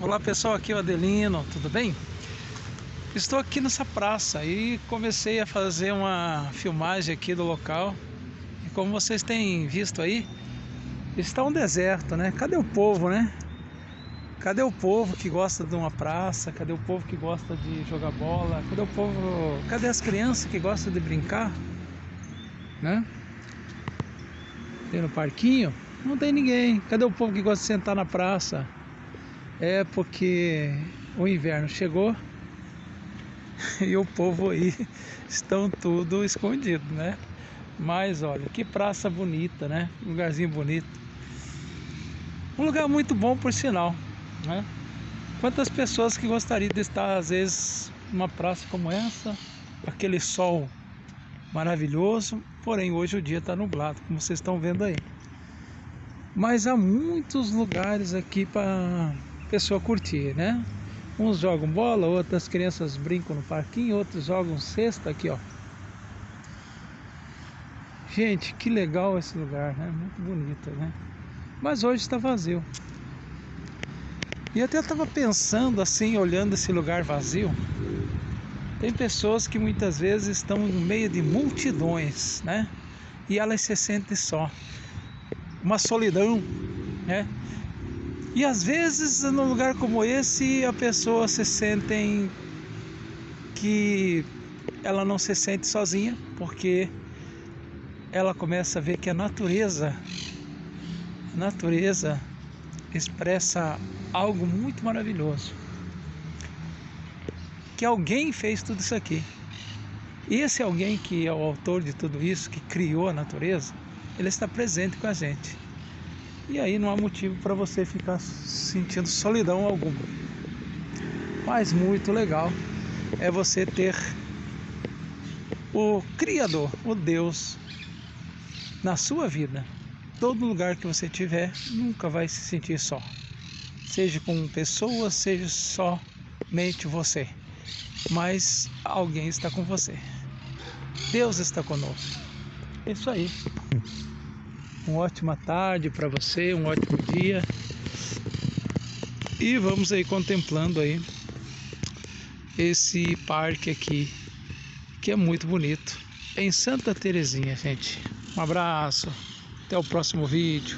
Olá pessoal, aqui é o Adelino, tudo bem? Estou aqui nessa praça e comecei a fazer uma filmagem aqui do local. E como vocês têm visto aí, está um deserto, né? Cadê o povo, né? Cadê o povo que gosta de uma praça? Cadê o povo que gosta de jogar bola? Cadê o povo? Cadê as crianças que gostam de brincar? Né? Tem no parquinho? Não tem ninguém. Cadê o povo que gosta de sentar na praça? É porque o inverno chegou e o povo aí estão tudo escondido, né? Mas olha, que praça bonita, né? Lugarzinho bonito. Um lugar muito bom por sinal, né? Quantas pessoas que gostariam de estar às vezes numa praça como essa, aquele sol maravilhoso, porém hoje o dia está nublado, como vocês estão vendo aí. Mas há muitos lugares aqui para pessoa curtir, né? Uns jogam bola, outras crianças brincam no parquinho, outros jogam cesta aqui, ó. Gente, que legal esse lugar, né? Muito bonito, né? Mas hoje está vazio. E até estava pensando assim, olhando esse lugar vazio. Tem pessoas que muitas vezes estão no meio de multidões, né? E elas se sentem só. Uma solidão, né? E às vezes num lugar como esse a pessoa se sente que ela não se sente sozinha, porque ela começa a ver que a natureza expressa algo muito maravilhoso, que alguém fez tudo isso aqui. E esse alguém que é o autor de tudo isso, que criou a natureza, ele está presente com a gente. E aí não há motivo para você ficar sentindo solidão alguma. Mas muito legal é você ter o Criador, o Deus, na sua vida. Todo lugar que você estiver, nunca vai se sentir só. Seja com pessoas, seja somente você. Mas alguém está com você. Deus está conosco. É isso aí. Uma ótima tarde para você, um ótimo dia. E vamos aí contemplando aí esse parque aqui, que é muito bonito, em Santa Terezinha, gente. Um abraço, até o próximo vídeo.